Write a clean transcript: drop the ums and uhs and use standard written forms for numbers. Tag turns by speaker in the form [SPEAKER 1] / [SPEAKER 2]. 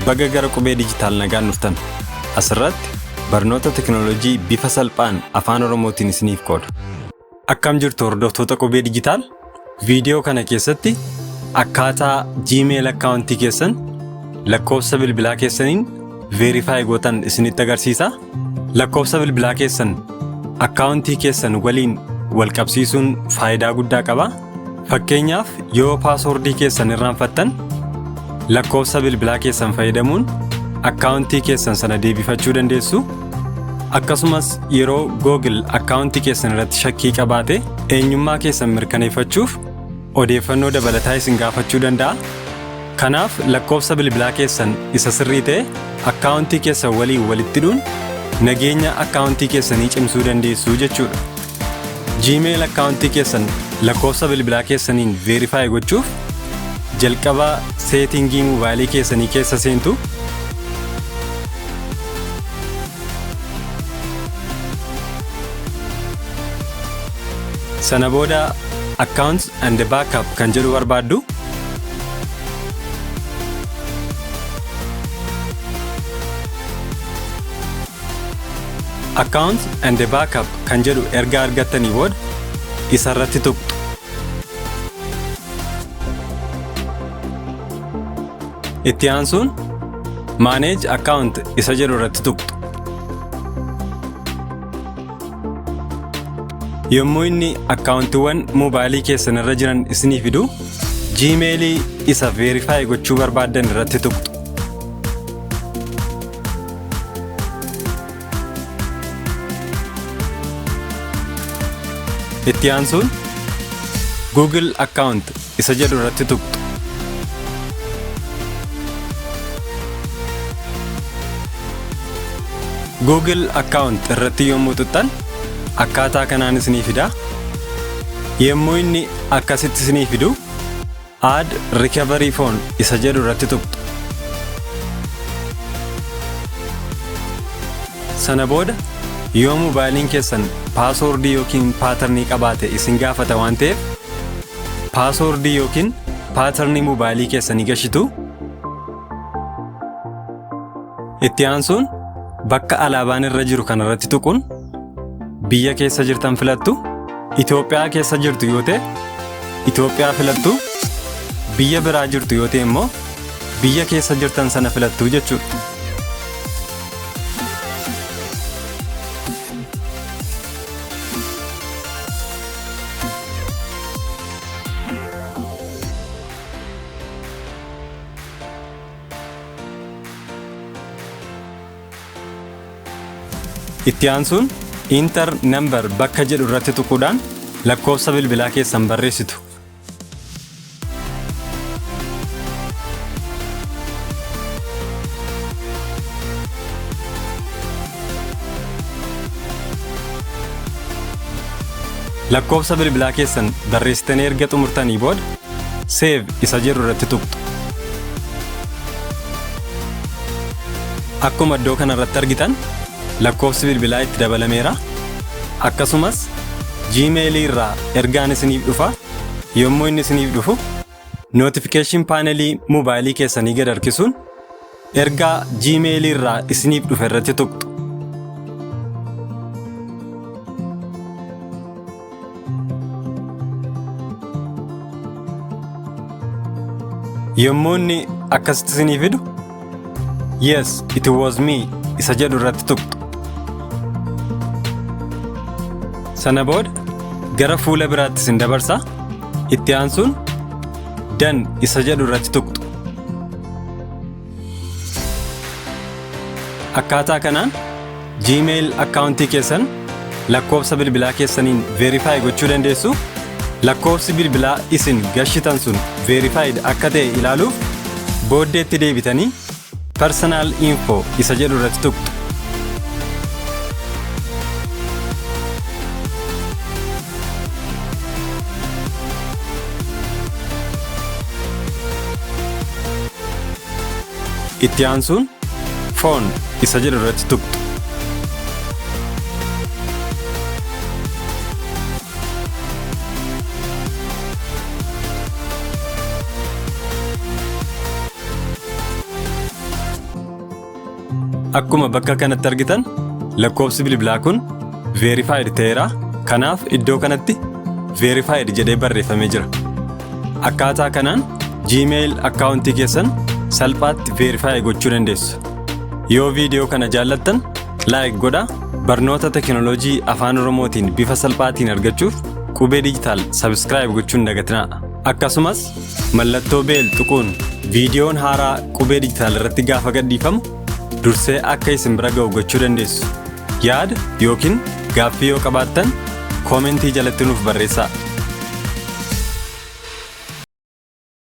[SPEAKER 1] Baga gara qubee dijitaal nagaan dhuftan. Asirratti barnoota teknooloojii bifa salphaan Afaan Oromootiin isiniif qooda. Akkam jirtu hordoftoota qubee dijitaal? Viidiyoo kana keessatti akkaataa Gmail akkaawuntii keessan lakkoofsa bilbilaa keessaniin verify gootan isinitti agarsiisa. Lakkoofsa bilbilaa keessan akkaawuntii keessan waliin wal qabsiisuun faayidaa guddaa qaba. Fakkeenyaaf yoo paaswordii keessan irraanfattan lakkoofsa bilbilaa keessan fayyadamuun akkaawuntii keessan sana deebifachuu dandeessu. Akkasumas yeroo Google akkaawuntii keessan irratti shakkii qabaate eenyummaa keessan mirkaneeffachuuf odeeffannoo dabalataa isin gaafachuu danda'a. Kanaaf lakkoofsa bilbilaa keessan isa sirrii ta'e akkaawuntii keessan waliin walitti hidhuun nageenya akkaawuntii keessanii cimsuu dandeessu jechuudha. Gmail akkaawuntii keessan lakkoofsa bilbilaa keessaniin verify gochuuf jalqaba seetingii mobaayilii keessanii keessa seentu. Sana booda accounts and backup kan jedhu barbaaddu. Accounts and backup kan jedhu erga argattanii booda isa irratti tuqxu. Itti aansuun manage account isa jedhu irratti tuqxu. Yommuu inni akkaawuntiiwwan mobaayilii keessan irra jiran isinii fidu, Gmailii isa verify gochuu barbaaddan irratti tuqxu. Itti aansuun Google account isa jedhu irratti tuqxu. Google account irratti yommuu tuqxan akkaataa kanaan isinii fida. Yommuu inni akkasitti isinii fidu add recovery phone isa jedhu irratti tuqxu. Sana booda yoo mobaayiliin keessan paaswordii yookiin paatarnii qabaate isin gaafata waan ta'eef paaswordii yookiin paatarnii mobaayilii keessanii gashitu. Itti aansuun bakka alaabaan irra jiru kanarratti tuquun biyya keessa jirtan filattu. Itoophiyaa keessa jirtu yoo ta'e Itoophiyaa filattu. Biyya biraa jirtu yoo ta'e immoo biyya keessa jirtan sana filattu jechuudha. Itti aansuun Enter number bakka jedhu irratti tuquudhaan lakkoofsa bilbilaa keessan barreessitu. Lakkoofsa bilbilaa keessan barreessitanii erga xumurtanii booda save isa jedhu irratti tuqxu. Akkuma iddoo kana irratti argitan lakkoofsi bilbilaa itti dabalameera. Akkasumas Gmail irraa ergaan isiniif dhufa. Yommuu inni isiniif dhufu notification panelii mobaayilii keessanii gad harkisuun ergaa Gmail irraa isiniif dhufe irratti tuqxu. Yommuu inni akkasitti isiniif fidu yes it was me isa jedhu irratti tuqxu. Sana booda gara fuula biraatti isin dabarsa. Itti aansuun done isa jedhu irratti tuqxu. Akkaataa kanaan Gmail akkaawuntii keessan lakkoofsa bilbilaa keessaniin verify gochuu dandeessu. Lakkoofsi bilbilaa isin gashitan sun verified akka ta'e ilaaluuf booddeetti deebitanii personal info isa jedhu irratti tuqxu. Itti aansuun phone isa jedhu irratti tuqxu. Akkuma bakka kanatti argitan lakkoofsi bilbilaa kun verified ta'eera. Kanaaf iddoo kanatti verified jedhee barreeffamee jira. Akkaataa kanaan Gmail akkaawuntii keessan salphaatti verify gochuu dandeessu. Yoo viidiyoo kana jaallattan like godhaa. Barnoota teknooloojii Afaan Oromootiin bifa salphaatiin argachuuf qubee dijitaal subscribe gochuun hin dagatinaa. Akkasumas mallattoo beel tuquun viidiyoon haaraa qubee dijitaal irratti gaafa gadhiifamu dursee akka isin bira ga'u gochuu dandeessu. Yaada yookiin gaaffii yoo qabaattan koomentii jalatti nuuf barreessaa.